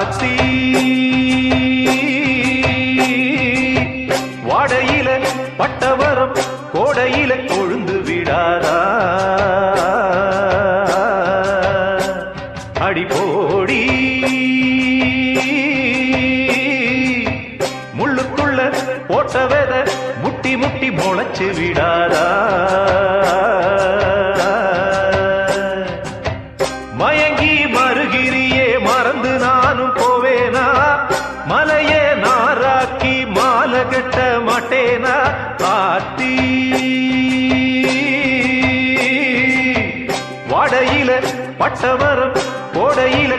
ஆத்தி வாடையில பட்டவரம் கோடையில கொழுந்து விடாதா அடி போடி முள்ளுக்குள்ள போட்ட வெத முட்டி முட்டி முளைச்சு விடாதா மயங்கி மருகிரியே மறந்து நானும் போவேனா மலையே நாராக்கி மாலை கட்ட மாட்டேனா ஆத்தி வாடையில பட்டவரம் கோடையில